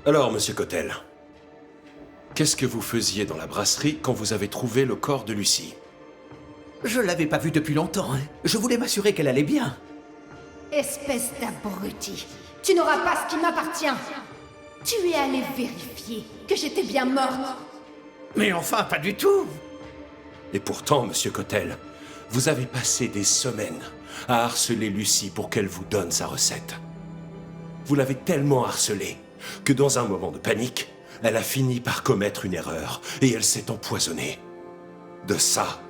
Alors, monsieur Cotel, qu'est-ce que vous faisiez dans la brasserie quand vous avez trouvé le corps de Lucie? Je l'avais pas vue depuis longtemps, hein. Je voulais m'assurer qu'elle allait bien. Espèce d'abruti, tu n'auras pas ce qui m'appartient. Tu es allé vérifier que j'étais bien morte. Mais enfin, pas du tout. Et pourtant, monsieur Cotel, vous avez passé des semaines à harceler Lucie pour qu'elle vous donne sa recette. Vous l'avez tellement harcelée que dans un moment de panique, elle a fini par commettre une erreur et elle s'est empoisonnée. De ça,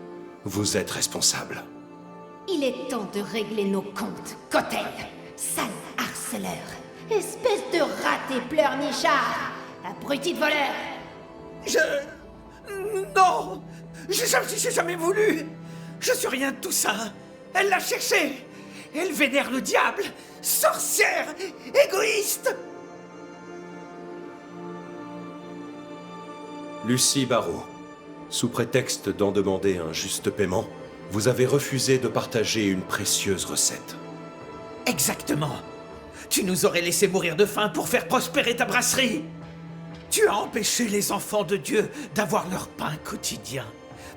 vous êtes responsable. Il est temps de régler nos comptes, Cotel. Sale harceleur. Espèce de raté pleurnichard. Abruti de voleur. Non. J'ai jamais voulu. Je suis rien de tout ça. Elle l'a cherché. Elle vénère le diable. Sorcière. Égoïste. Lucie Barrault, sous prétexte d'en demander un juste paiement, vous avez refusé de partager une précieuse recette. Exactement. Tu nous aurais laissé mourir de faim pour faire prospérer ta brasserie. Tu as empêché les enfants de Dieu d'avoir leur pain quotidien.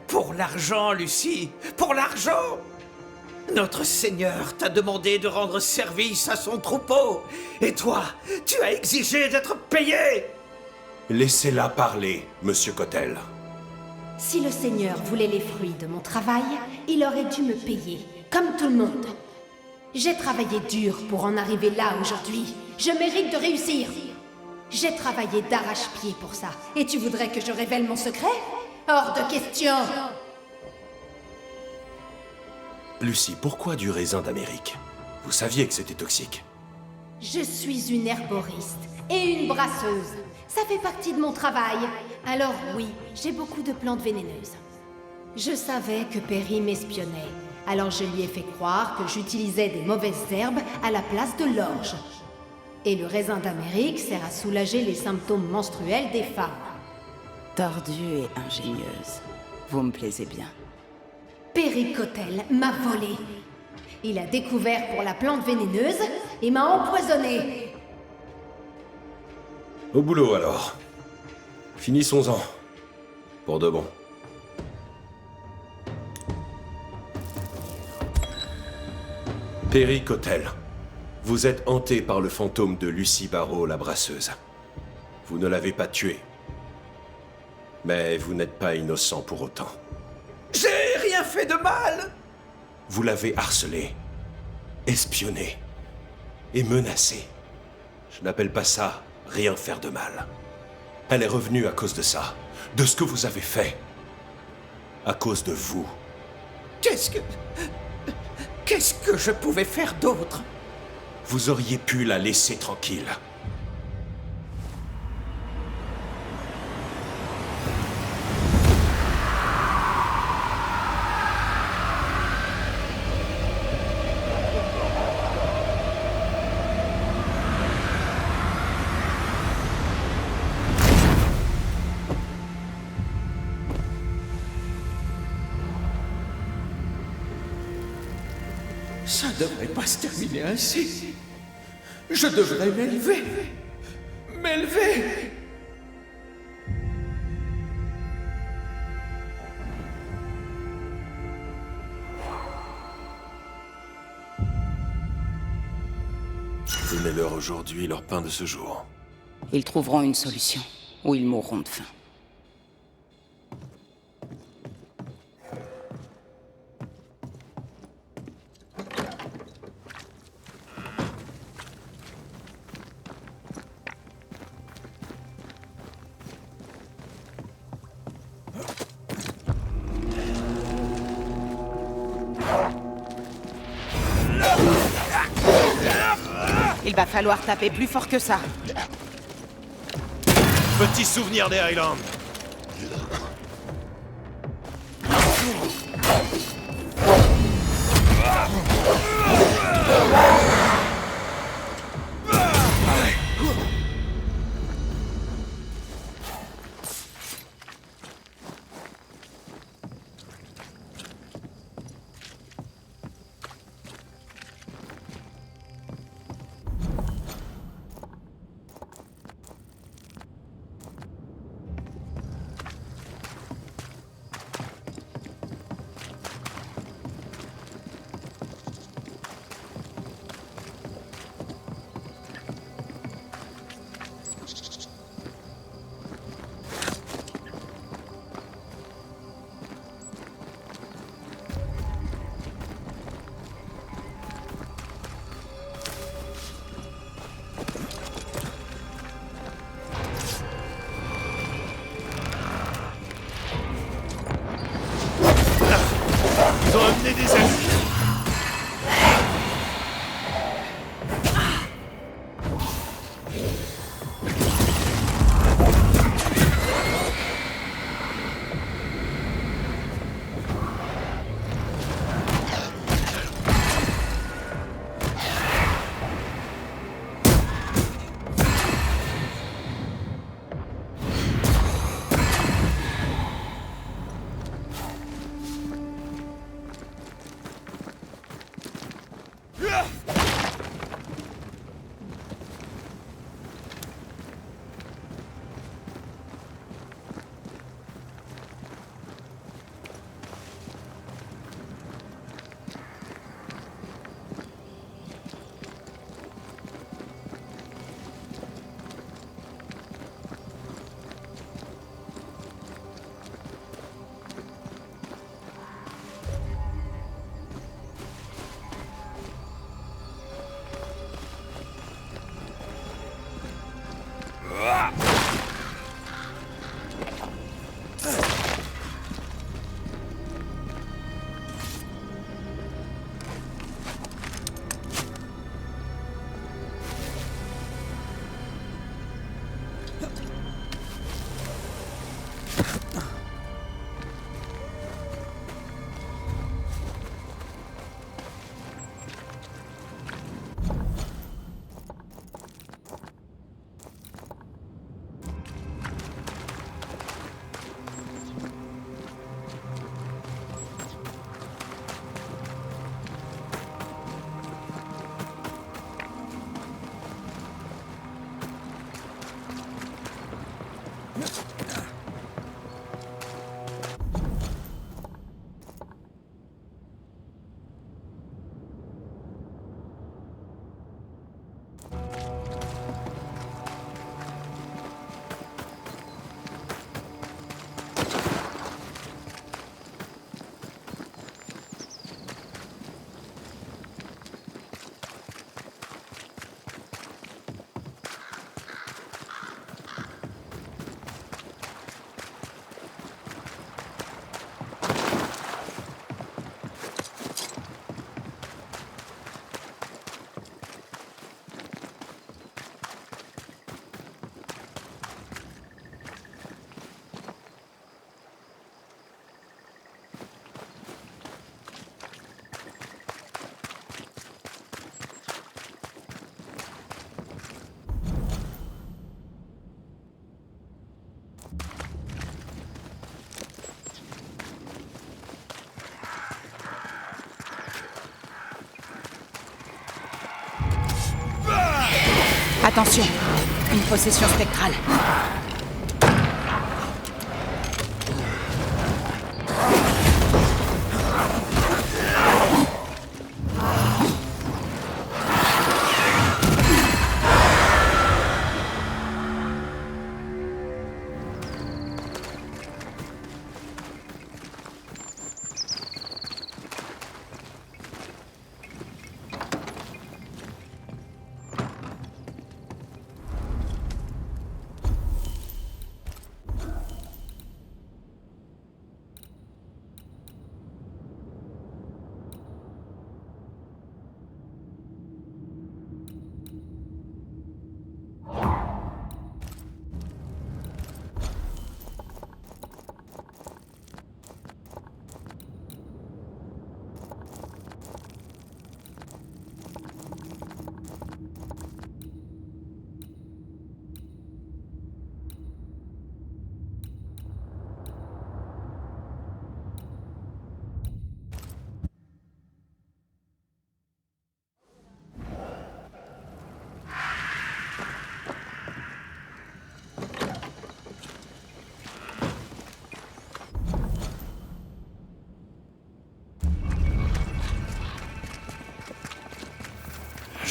Pour l'argent, Lucie. Pour l'argent. Notre Seigneur t'a demandé de rendre service à son troupeau. Et toi, tu as exigé d'être payé. Laissez-la parler, monsieur Cotel. Si le Seigneur voulait les fruits de mon travail, il aurait dû me payer, comme tout le monde. J'ai travaillé dur pour en arriver là aujourd'hui. Je mérite de réussir. J'ai travaillé d'arrache-pied pour ça. Et tu voudrais que je révèle mon secret? Hors de question! Lucie, pourquoi du raisin d'Amérique? Vous saviez que c'était toxique. Je suis une herboriste et une brasseuse. Ça fait partie de mon travail. Alors oui, j'ai beaucoup de plantes vénéneuses. Je savais que Perry m'espionnait. Alors je lui ai fait croire que j'utilisais des mauvaises herbes à la place de l'orge. Et le raisin d'Amérique sert à soulager les symptômes menstruels des femmes. Tordue et ingénieuse. Vous me plaisez bien. Perry Cotel m'a volé. Il a découvert pour la plante vénéneuse et m'a empoisonné. Au boulot alors. Finissons-en. Pour de bon. Perry Cotel, vous êtes hanté par le fantôme de Lucie Barrault, la brasseuse. Vous ne l'avez pas tuée. Mais vous n'êtes pas innocent pour autant. J'ai rien fait de mal. Vous l'avez harcelée, espionnée et menacée. Je n'appelle pas ça rien faire de mal. Elle est revenue à cause de ça, de ce que vous avez fait. À cause de vous. Qu'est-ce que je pouvais faire d'autre? Vous auriez pu la laisser tranquille. Ça ne devrait pas se terminer ainsi. Je devrais m'élever. M'élever. Donnez-leur aujourd'hui leur pain de ce jour. Ils trouveront une solution, ou ils mourront de faim. Il va falloir taper plus fort que ça. Petit souvenir des Highlands. amener des amis. Attention, une possession spectrale.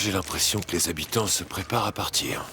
J'ai l'impression que les habitants se préparent à partir.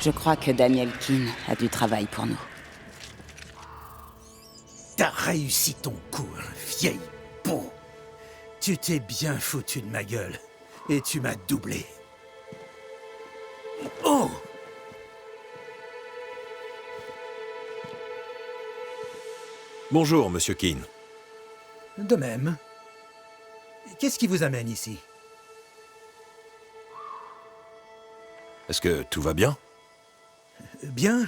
Je crois que Daniel Keane a du travail pour nous. T'as réussi ton coup, hein, vieille peau. Tu t'es bien foutu de ma gueule. Et tu m'as doublé. Oh! Bonjour, Monsieur Keane. De même. Qu'est-ce qui vous amène ici? Est-ce que tout va bien? Bien?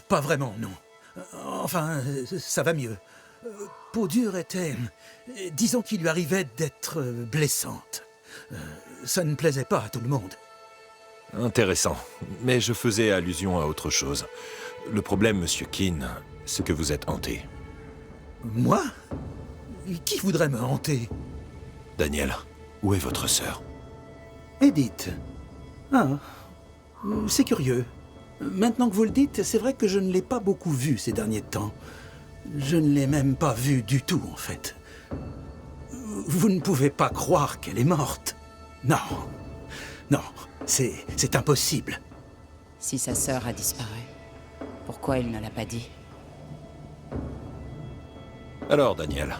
Pas vraiment, non. Enfin, ça va mieux. Peau dure était... disons qu'il lui arrivait d'être blessante. Ça ne plaisait pas à tout le monde. Intéressant. Mais je faisais allusion à autre chose. Le problème, Monsieur Keane, c'est que vous êtes hanté. Moi? Qui voudrait me hanter? Daniel, où est votre sœur? Edith. Ah, c'est curieux. Maintenant que vous le dites, c'est vrai que je ne l'ai pas beaucoup vue ces derniers temps. Je ne l'ai même pas vue du tout, en fait. Vous ne pouvez pas croire qu'elle est morte. Non. Non, c'est impossible. Si sa sœur a disparu, pourquoi il ne l'a pas dit? Alors, Daniel,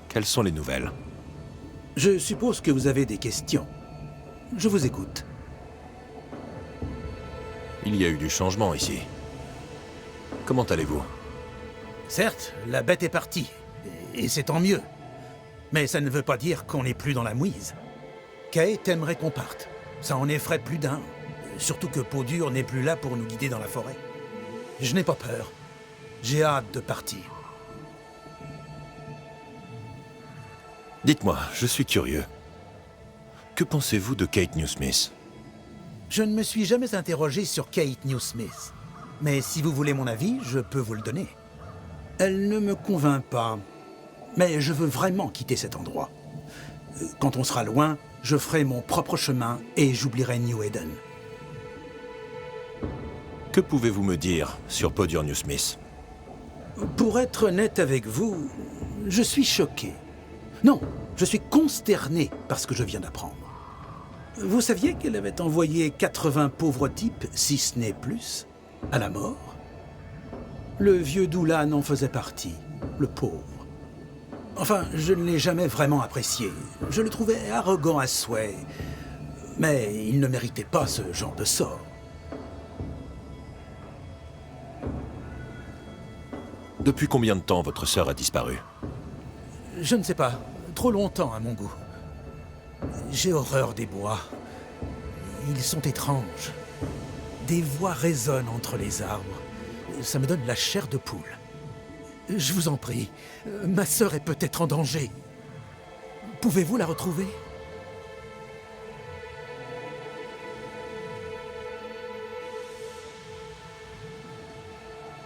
quelles sont les nouvelles? Je suppose que vous avez des questions. Je vous écoute. Il y a eu du changement ici. Comment allez-vous? Certes, la bête est partie. Et c'est tant mieux. Mais ça ne veut pas dire qu'on n'est plus dans la mouise. Kate aimerait qu'on parte. Ça en effraie plus d'un. Surtout que Peau dure n'est plus là pour nous guider dans la forêt. Je n'ai pas peur. J'ai hâte de partir. Dites-moi, je suis curieux. Que pensez-vous de Kate Newsmith? Je ne me suis jamais interrogé sur Kate Newsmith. Mais si vous voulez mon avis, je peux vous le donner. Elle ne me convainc pas. Mais je veux vraiment quitter cet endroit. Quand on sera loin, je ferai mon propre chemin et j'oublierai New Eden. Que pouvez-vous me dire sur Peau dure Newsmith? Pour être honnête avec vous, je suis choqué. Non, je suis consterné par ce que je viens d'apprendre. Vous saviez qu'elle avait envoyé 80 pauvres types, si ce n'est plus, à la mort? Le vieux Doolan en faisait partie, le pauvre. Enfin, je ne l'ai jamais vraiment apprécié. Je le trouvais arrogant à souhait. Mais il ne méritait pas ce genre de sort. Depuis combien de temps votre sœur a disparu? Je ne sais pas. Trop longtemps à mon goût. J'ai horreur des bois. Ils sont étranges. Des voix résonnent entre les arbres. Ça me donne la chair de poule. Je vous en prie, ma sœur est peut-être en danger. Pouvez-vous la retrouver?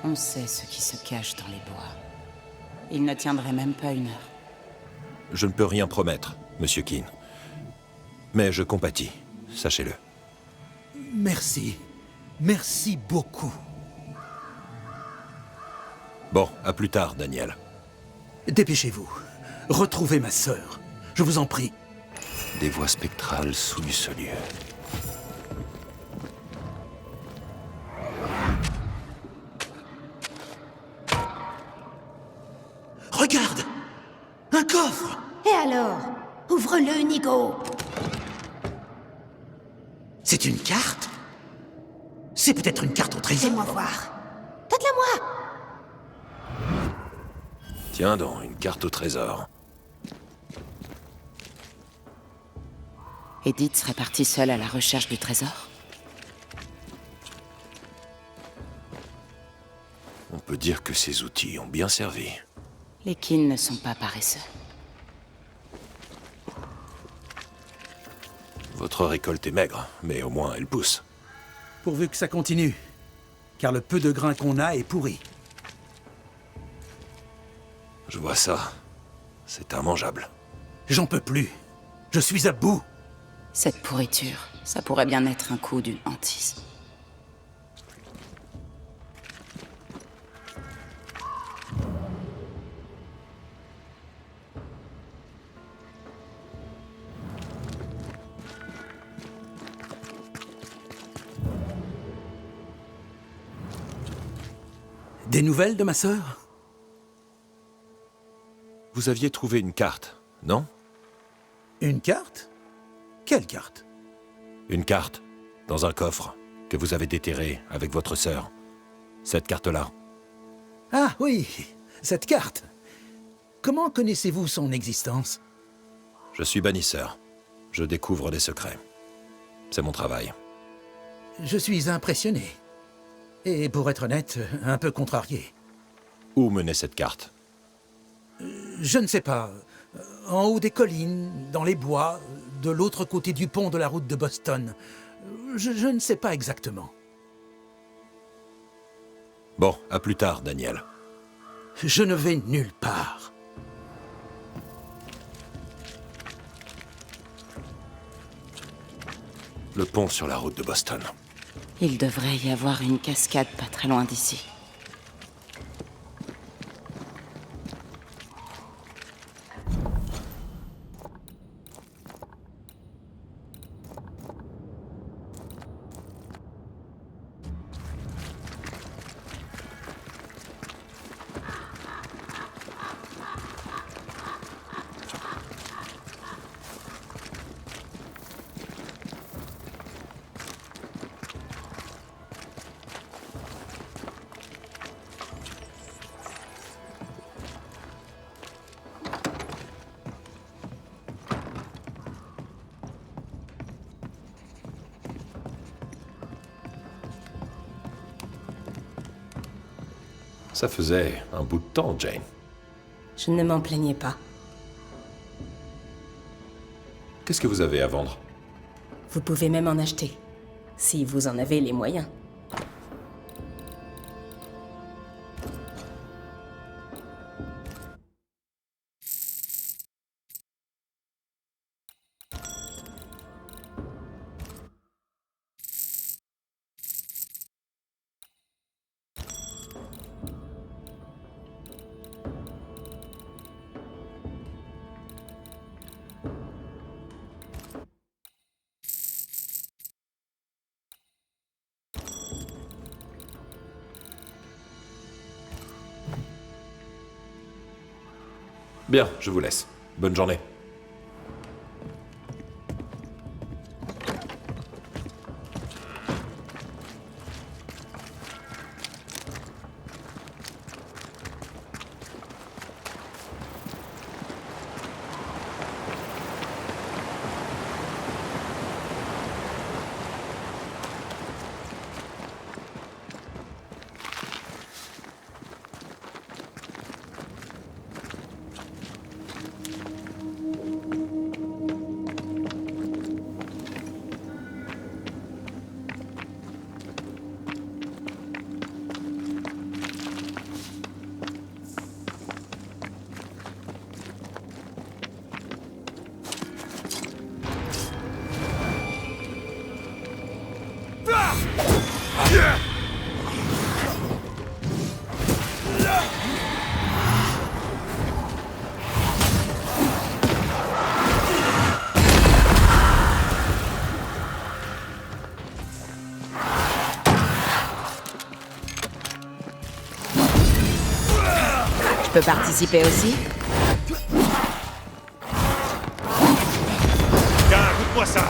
On sait ce qui se cache dans les bois. Il ne tiendrait même pas une heure. Je ne peux rien promettre, Monsieur Keane. Mais je compatis, sachez-le. Merci. Merci beaucoup. Bon, à plus tard, Daniel. Dépêchez-vous. Retrouvez ma sœur. Je vous en prie. Des voix spectrales souillent ce lieu. Regarde! Un coffre! Et alors? Ouvre-le, Nigo! C'est une carte? C'est peut-être une carte au trésor. Fais-moi voir. Donne-la-moi! Tiens donc, une carte au trésor. Edith serait partie seule à la recherche du trésor? On peut dire que ces outils ont bien servi. Les Keane ne sont pas paresseux. Votre récolte est maigre, mais au moins elle pousse. Pourvu que ça continue. Car le peu de grain qu'on a est pourri. Je vois ça. C'est immangeable. J'en peux plus. Je suis à bout. Cette pourriture, ça pourrait bien être un coup d'une hantise. Des nouvelles de ma sœur? Vous aviez trouvé une carte, non? Une carte? Quelle carte? Une carte, dans un coffre, que vous avez déterré avec votre sœur. Cette carte-là. Ah oui, cette carte. Comment connaissez-vous son existence? Je suis bannisseur. Je découvre des secrets. C'est mon travail. Je suis impressionné. Et pour être honnête, un peu contrarié. Où menait cette carte? Je ne sais pas. En haut des collines, dans les bois, de l'autre côté du pont de la route de Boston. Je ne sais pas exactement. Bon, à plus tard, Daniel. Je ne vais nulle part. Le pont sur la route de Boston. Il devrait y avoir une cascade pas très loin d'ici. Ça faisait un bout de temps, Jane. Je ne m'en plaignais pas. Qu'est-ce que vous avez à vendre? Vous pouvez même en acheter, si vous en avez les moyens. Bien, je vous laisse. Bonne journée. Je peux participer aussi? Tiens, goûte-moi ça!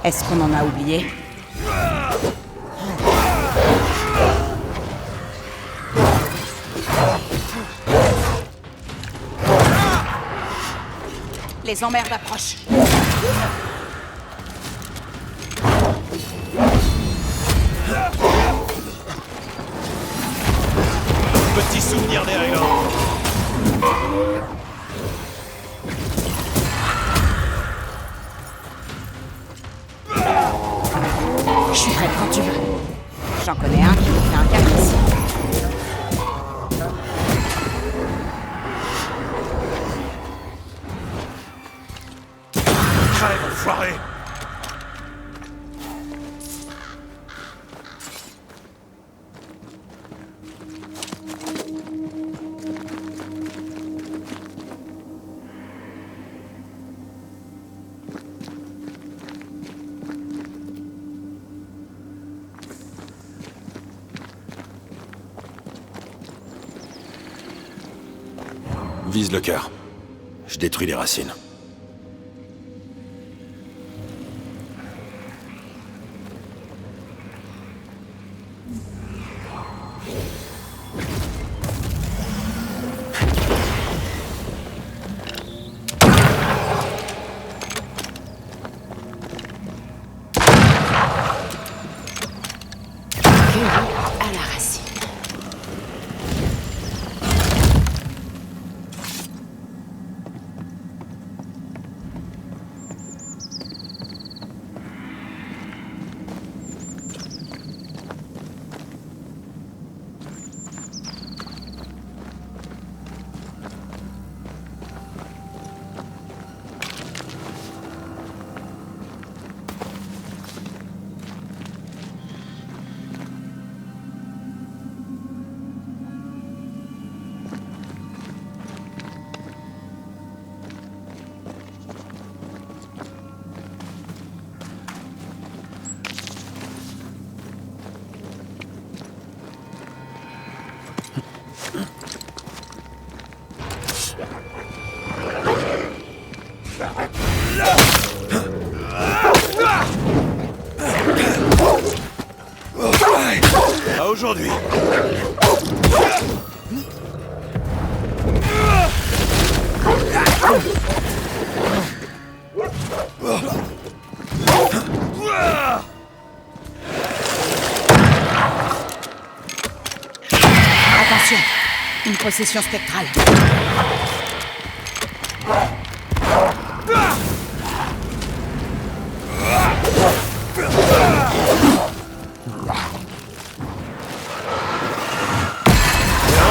Est-ce qu'on en a oublié? Les emmerdes approchent. Petit souvenir des Highlands. Je suis prête quand tu veux. J'en connais un qui me fait un caprice. Crève, enfoiré! Vise le cœur. Je détruis les racines. À la racine. À aujourd'hui. Attention, une possession spectrale.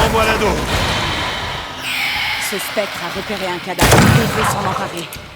Envoie l'ado. Ce spectre a repéré un cadavre et veut s'en emparer.